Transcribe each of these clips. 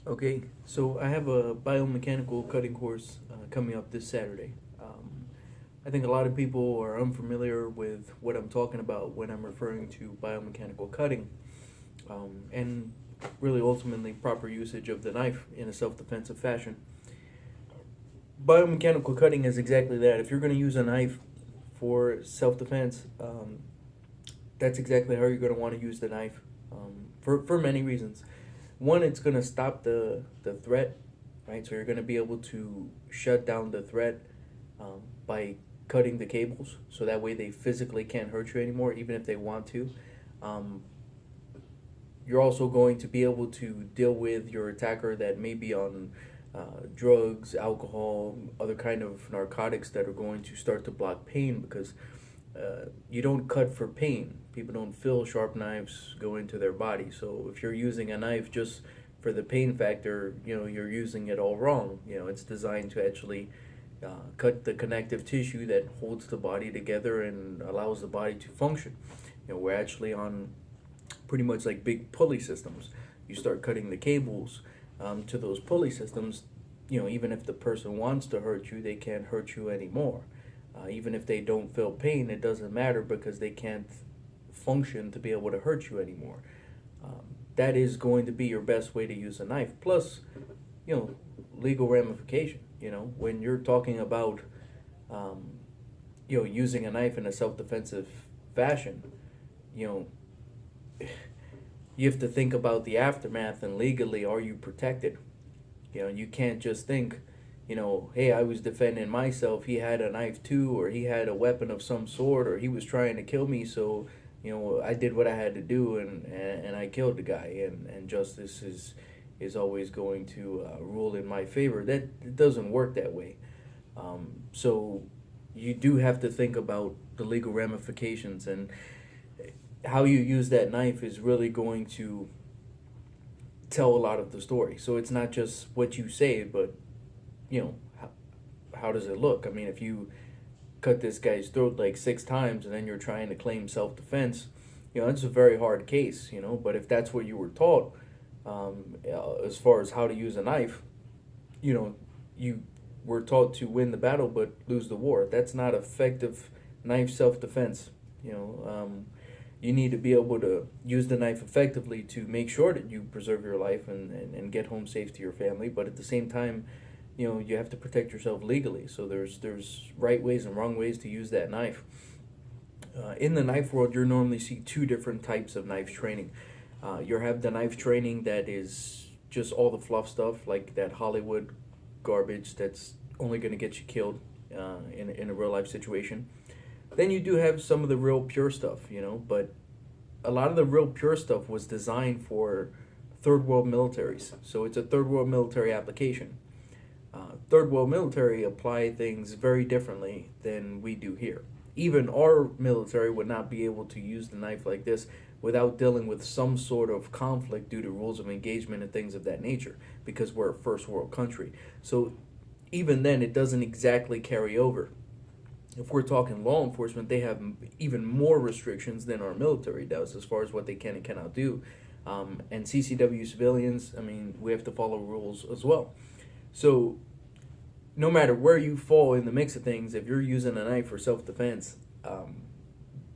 Okay, so I have a biomechanical cutting course coming up this Saturday. I think a lot of people are unfamiliar with what I'm talking about when I'm referring to biomechanical cutting, and really ultimately proper usage of the knife in a self-defensive fashion. Biomechanical cutting is exactly that. If you're going to use a knife for self-defense, that's exactly how you're going to want to use the knife for many reasons. One, it's going to stop the threat, right? So you're going to be able to shut down the threat by cutting the cables, so that way they physically can't hurt you anymore, even if they want to. Um, you're also going to be able to deal with your attacker that may be on drugs, alcohol, other kind of narcotics that are going to start to block pain because you don't cut for pain. People don't feel sharp knives go into their body. So if you're using a knife just for the pain factor, you're using it all wrong. It's designed to actually cut the connective tissue that holds the body together and allows the body to function. We're actually on pretty much like big pulley systems. You start cutting the cables to those pulley systems. Even if the person wants to hurt you, they can't hurt you anymore. Even if they don't feel pain, it doesn't matter because they can't function to be able to hurt you anymore. That is going to be your best way to use a knife. Plus, you know, legal ramification. When you're talking about, using a knife in a self-defensive fashion, you know, you have to think about the aftermath and legally, are you protected? You can't just think, hey, I was defending myself. He had a knife too, or he had a weapon of some sort, or he was trying to kill me. So, I did what I had to do, and I killed the guy, and justice is always going to rule in my favor. That it doesn't work that way. So, you do have to think about the legal ramifications, and how you use that knife is really going to tell a lot of the story. So it's not just what you say, but how does it look? I mean, if you cut this guy's throat like 6 times and then you're trying to claim self-defense, it's a very hard case. But if that's what you were taught, as far as how to use a knife, you were taught to win the battle but lose the war. That's not effective knife self-defense. You need to be able to use the knife effectively to make sure that you preserve your life and get home safe to your family. But at the same time, you have to protect yourself legally. So there's right ways and wrong ways to use that knife. In the knife world, you normally see two different types of knife training. You have the knife training that is just all the fluff stuff, like that Hollywood garbage that's only going to get you killed in a real life situation. Then you do have some of the real pure stuff, but a lot of the real pure stuff was designed for third world militaries. So it's a third world military application. Third world military apply things very differently than we do here. Even our military would not be able to use the knife like this without dealing with some sort of conflict due to rules of engagement and things of that nature, because we're a first world country. So even then, it doesn't exactly carry over. If we're talking law enforcement, they have even more restrictions than our military does as far as what they can and cannot do. And CCW civilians, I mean, we have to follow rules as well. So no matter where you fall in the mix of things, if you're using a knife for self-defense,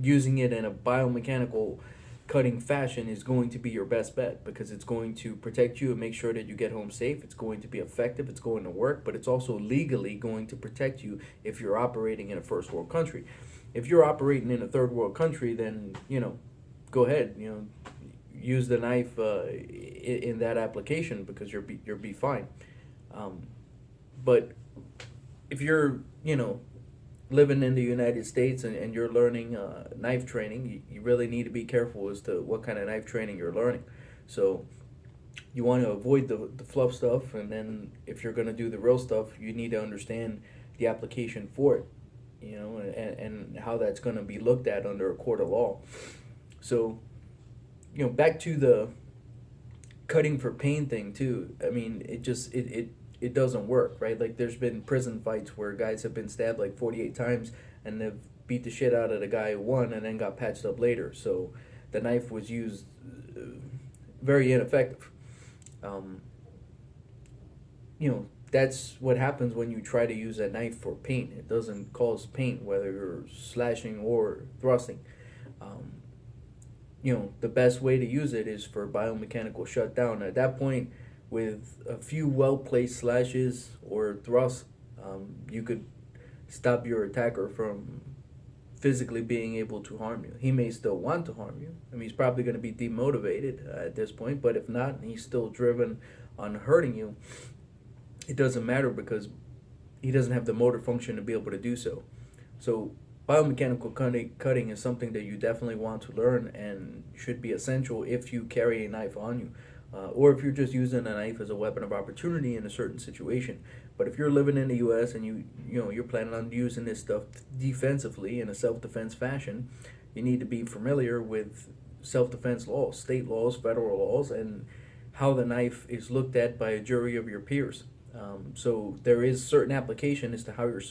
using it in a biomechanical cutting fashion is going to be your best bet, because it's going to protect you and make sure that you get home safe. It's going to be effective. It's going to work, but it's also legally going to protect you if you're operating in a first world country. If you're operating in a third world country, then, go ahead, use the knife in that application, because you'll be fine. But if you're, living in the United States and you're learning knife training, you really need to be careful as to what kind of knife training you're learning. So you want to avoid the fluff stuff, and then if you're going to do the real stuff, you need to understand the application for it, and how that's going to be looked at under a court of law. So, back to the cutting for pain thing too. I mean, it doesn't work, right? Like, there's been prison fights where guys have been stabbed like 48 times and they've beat the shit out of the guy who won and then got patched up later. So the knife was used very ineffective. that's what happens when you try to use a knife for pain. It doesn't cause pain whether you're slashing or thrusting. Um, the best way to use it is for biomechanical shutdown. At that point, with a few well placed slashes or thrusts, you could stop your attacker from physically being able to harm you. He may still want to harm you. I mean, he's probably going to be demotivated at this point, but if not, and he's still driven on hurting you, it doesn't matter because he doesn't have the motor function to be able to do so. So biomechanical cutting is something that you definitely want to learn and should be essential if you carry a knife on you, or if you're just using a knife as a weapon of opportunity in a certain situation. But if you're living in the U.S. and you're planning on using this stuff defensively in a self-defense fashion, you need to be familiar with self-defense laws, state laws, federal laws, and how the knife is looked at by a jury of your peers. So there is certain application as to how you're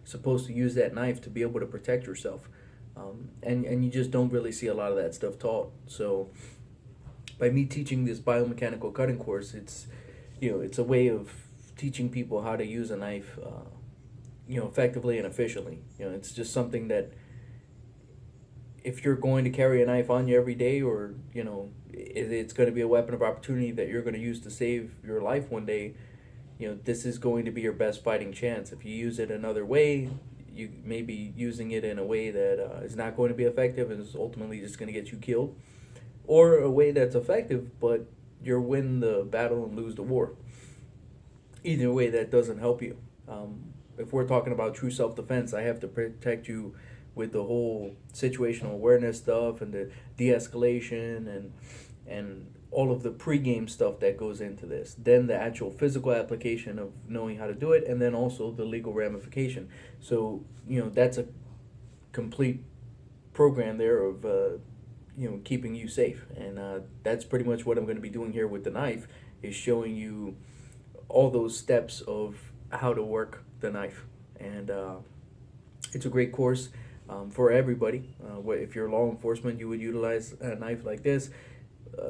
supposed to use that knife to be able to protect yourself, and you just don't really see a lot of that stuff taught. So by me teaching this biomechanical cutting course, it's a way of teaching people how to use a knife, effectively and efficiently. It's just something that if you're going to carry a knife on you every day, or it's going to be a weapon of opportunity that you're going to use to save your life one day, this is going to be your best fighting chance. If you use it another way, you may be using it in a way that is not going to be effective and is ultimately just going to get you killed, or a way that's effective, but you'll win the battle and lose the war. Either way, that doesn't help you. If we're talking about true self-defense, I have to protect you with the whole situational awareness stuff and the de-escalation and all of the pre-game stuff that goes into this. Then the actual physical application of knowing how to do it, and then also the legal ramification. So that's a complete program there of keeping you safe, and that's pretty much what I'm going to be doing here with the knife, is showing you all those steps of how to work the knife. And it's a great course for everybody. If you're law enforcement, you would utilize a knife like this.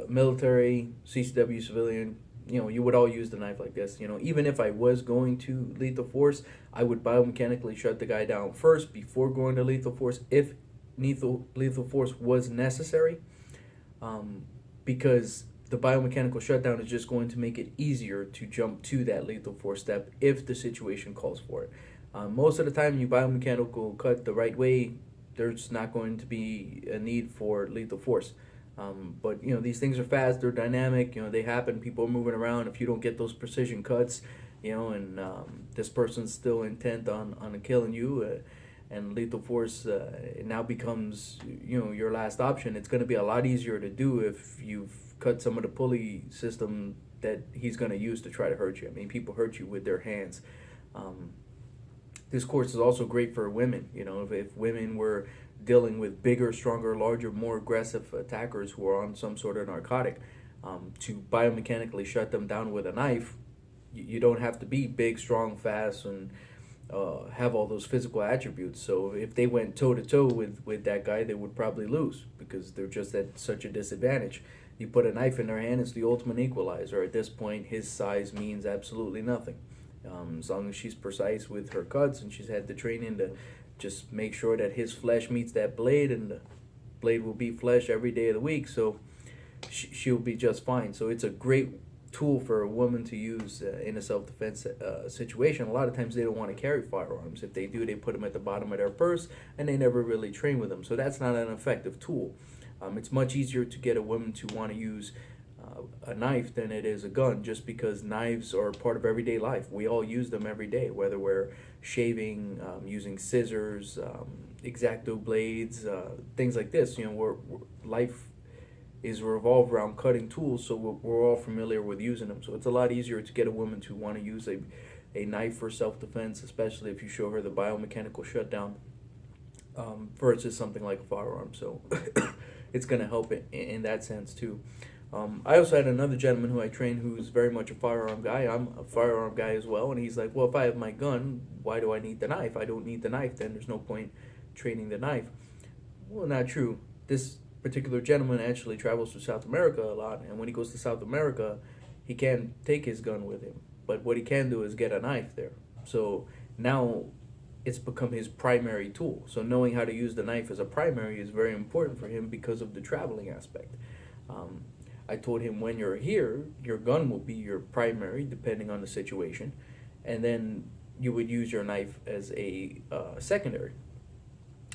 Military, CCW, civilian, you would all use the knife like this. Even if I was going to lethal force, I would biomechanically shut the guy down first before going to lethal force if lethal force was necessary, because the biomechanical shutdown is just going to make it easier to jump to that lethal force step if the situation calls for it. Most of the time, you biomechanical cut the right way, there's not going to be a need for lethal force. But these things are fast, they're dynamic, they happen, people are moving around. If you don't get those precision cuts, and this person's still intent on killing you, and lethal force it now becomes your last option. It's going to be a lot easier to do if you've cut some of the pulley system that he's going to use to try to hurt you. I mean, people hurt you with their hands. This course is also great for women. If women were dealing with bigger, stronger, larger, more aggressive attackers who are on some sort of narcotic, to biomechanically shut them down with a knife, you don't have to be big, strong, fast, and have all those physical attributes. So if they went toe-to-toe with that guy, they would probably lose because they're just at such a disadvantage. You put a knife in their hand, it's the ultimate equalizer. At this point, his size means absolutely nothing. As long as she's precise with her cuts and she's had the training to just make sure that his flesh meets that blade, and the blade will be flesh every day of the week, so she'll be just fine. So it's a great tool for a woman to use in a self-defense situation. A lot of times they don't want to carry firearms. If they do, they put them at the bottom of their purse, and they never really train with them. So that's not an effective tool. It's much easier to get a woman to want to use a knife than it is a gun, just because knives are part of everyday life. We all use them every day, whether we're shaving, using scissors, X-Acto blades, things like this. Life is revolved around cutting tools, so we're all familiar with using them. So it's a lot easier to get a woman to want to use a knife for self-defense, especially if you show her the biomechanical shutdown, versus something like a firearm. So it's going to help in that sense too. I also had another gentleman who I trained who's very much a firearm guy. I'm a firearm guy as well, and he's like, well, if I have my gun, why do I need the knife? I don't need the knife, then there's no point training the knife. Well, not true. This particular gentleman actually travels to South America a lot, and when he goes to South America, he can't take his gun with him. but what he can do is get a knife there. So now it's become his primary tool. So knowing how to use the knife as a primary is very important for him because of the traveling aspect. Um, I told him, when you're here, your gun will be your primary, depending on the situation, and then you would use your knife as a secondary.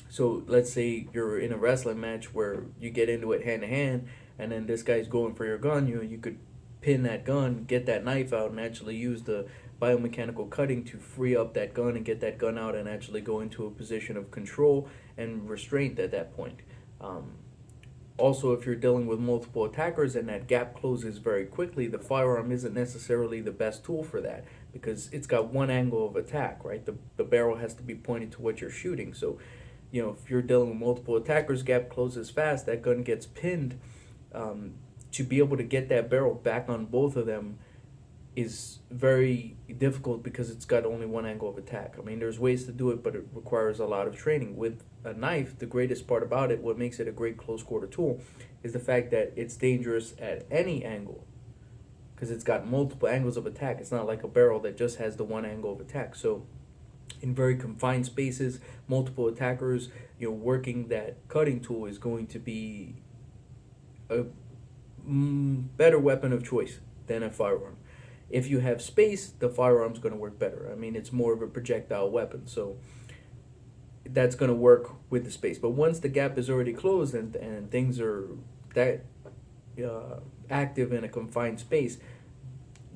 So let's say you're in a wrestling match where you get into it hand to hand, and then this guy's going for your gun. You could pin that gun, get that knife out, and actually use the biomechanical cutting to free up that gun and get that gun out and actually go into a position of control and restraint at that point. Also, if you're dealing with multiple attackers and that gap closes very quickly, the firearm isn't necessarily the best tool for that, because it's got one angle of attack, right? The barrel has to be pointed to what you're shooting. So, if you're dealing with multiple attackers, gap closes fast, that gun gets pinned. To be able to get that barrel back on both of them is very difficult because it's got only one angle of attack. I mean, there's ways to do it, but it requires a lot of training. With a knife, the greatest part about it, what makes it a great close quarter tool, is the fact that it's dangerous at any angle because it's got multiple angles of attack. It's not like a barrel that just has the one angle of attack. So in very confined spaces, multiple attackers, working that cutting tool is going to be a better weapon of choice than a firearm. If you have space, the firearm's going to work better. I mean, it's more of a projectile weapon, so that's going to work with the space. But once the gap is already closed and things are that active in a confined space,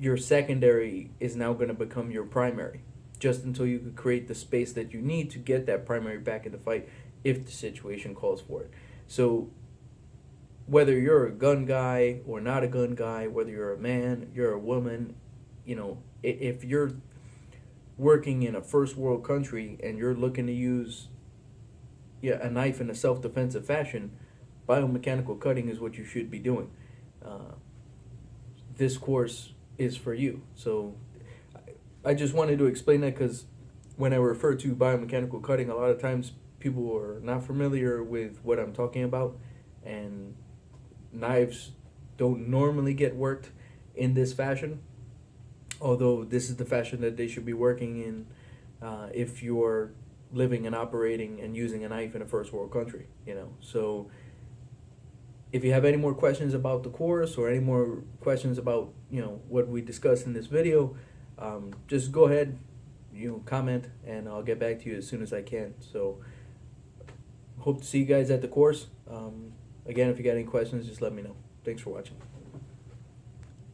your secondary is now going to become your primary, just until you could create the space that you need to get that primary back in the fight if the situation calls for it. So whether you're a gun guy or not a gun guy, whether you're a man, you're a woman, if you're working in a first world country and you're looking to use a knife in a self-defensive fashion, biomechanical cutting is what you should be doing. This course is for you. So I just wanted to explain that because when I refer to biomechanical cutting, a lot of times people are not familiar with what I'm talking about, and knives don't normally get worked in this fashion, although this is the fashion that they should be working in if you're living and operating and using a knife in a first world country. So if you have any more questions about the course or any more questions about what we discussed in this video, just go ahead, comment, and I'll get back to you as soon as I can. So hope to see you guys at the course. Again, if you got any questions, just let me know. Thanks for watching.